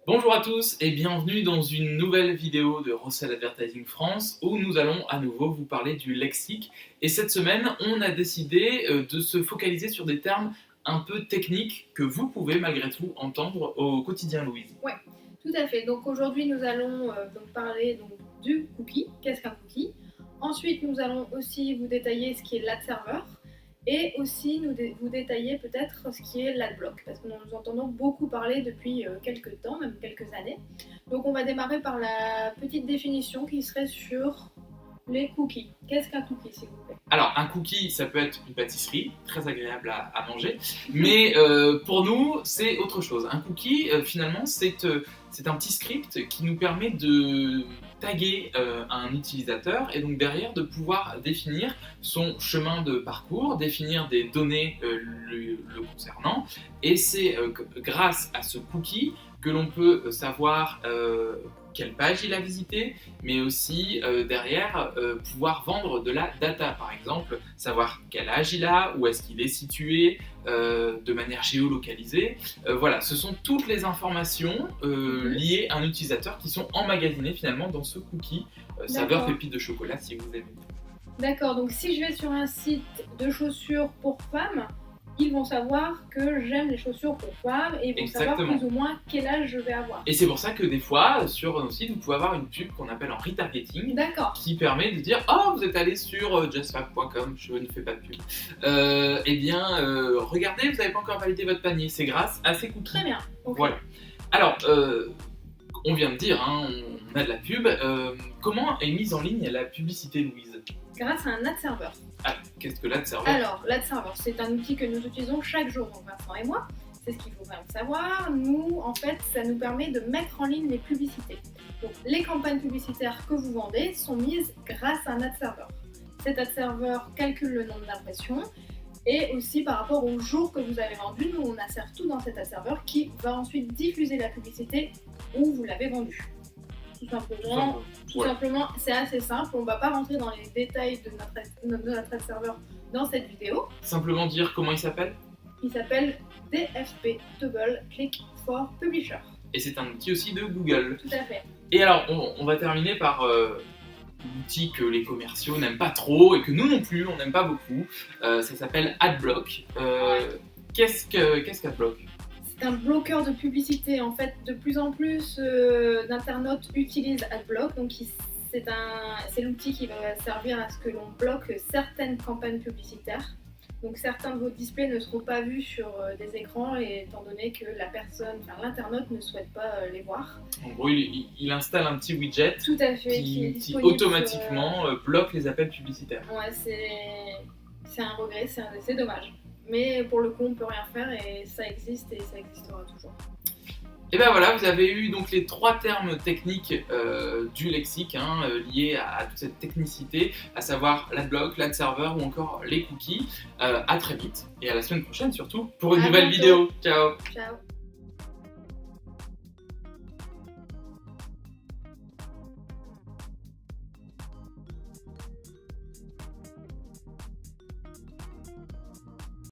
Bonjour à tous et bienvenue dans une nouvelle vidéo de Rossel Advertising France où nous allons à nouveau vous parler du lexique. Et cette semaine, on a décidé de se focaliser sur des termes un peu techniques que vous pouvez malgré tout entendre au quotidien, Louise. Ouais, tout à fait. Donc aujourd'hui, nous allons parler du cookie. Qu'est-ce qu'un cookie? Ensuite, nous allons aussi vous détailler ce qui est l'ad-server et aussi vous détailler peut-être ce qui est l'adblock parce que nous entendons beaucoup parler depuis quelques temps, même quelques années. Donc on va démarrer par la petite définition qui serait sur les cookies. Qu'est-ce qu'un cookie, s'il vous plaît? Alors, un cookie, ça peut être une pâtisserie, très agréable à manger, mais pour nous, c'est autre chose. Un cookie, finalement, c'est un petit script qui nous permet de taguer un utilisateur et donc derrière de pouvoir définir son chemin de parcours, définir des données le concernant. Et c'est grâce à ce cookie que l'on peut savoir quelle page il a visité, mais aussi derrière pouvoir vendre de la data, par exemple, savoir quel âge il a, où est-ce qu'il est situé, de manière géolocalisée. Voilà, ce sont toutes les informations liées à un utilisateur qui sont emmagasinées finalement dans ce cookie saveur pépite de chocolat si vous aimez. D'accord, donc si je vais sur un site de chaussures pour femmes, ils vont savoir que j'aime les chaussures pour femmes et ils vont savoir plus ou moins quel âge je vais avoir. Et c'est pour ça que des fois, sur nos sites, vous pouvez avoir une pub qu'on appelle en retargeting, qui permet de dire « Oh, vous êtes allé sur justfab.com, je ne fais pas de pub. Regardez, vous n'avez pas encore validé votre panier, c'est grâce à ces cookies. » Très bien. Okay. Voilà. Alors, on vient de dire, hein, on a de la pub. Comment est mise en ligne la publicité, Louise? Grâce à un ad-server. Ah, qu'est-ce que l'ad-server? Alors, l'ad-server, c'est un outil que nous utilisons chaque jour, donc Vincent et moi. C'est ce qu'il faut quand même savoir. Nous, en fait, ça nous permet de mettre en ligne les publicités. Donc, les campagnes publicitaires que vous vendez sont mises grâce à un ad-server. Cet ad-server calcule le nombre d'impressions et aussi par rapport au jour que vous avez vendu. Nous, on insère tout dans cet ad-server qui va ensuite diffuser la publicité où vous l'avez vendue. Tout simplement, c'est assez simple. On ne va pas rentrer dans les détails de notre ad-server dans cette vidéo. Simplement dire comment il s'appelle? Il s'appelle DFP, Double Click for Publisher. Et c'est un outil aussi de Google. Tout à fait. Et alors, on va terminer par l'outil que les commerciaux n'aiment pas trop et que nous non plus, on n'aime pas beaucoup. Ça s'appelle AdBlock. Qu'est-ce qu'AdBlock? C'est un bloqueur de publicité. En fait, de plus en plus d'internautes utilisent AdBlock. Donc, c'est l'outil qui va servir à ce que l'on bloque certaines campagnes publicitaires. Donc, certains de vos displays ne seront pas vus sur des écrans, étant donné que l'internaute ne souhaite pas les voir. En gros, il installe un petit widget qui automatiquement bloque les appels publicitaires. Ouais, c'est un regret, c'est dommage. Mais pour le coup, on ne peut rien faire et ça existe et ça existera toujours. Et bien voilà, vous avez eu donc les 3 termes techniques du lexique liés à toute cette technicité, à savoir l'adblock, l'adserver ou encore les cookies. À très vite et à la semaine prochaine surtout pour une nouvelle vidéo. Ciao. Ciao.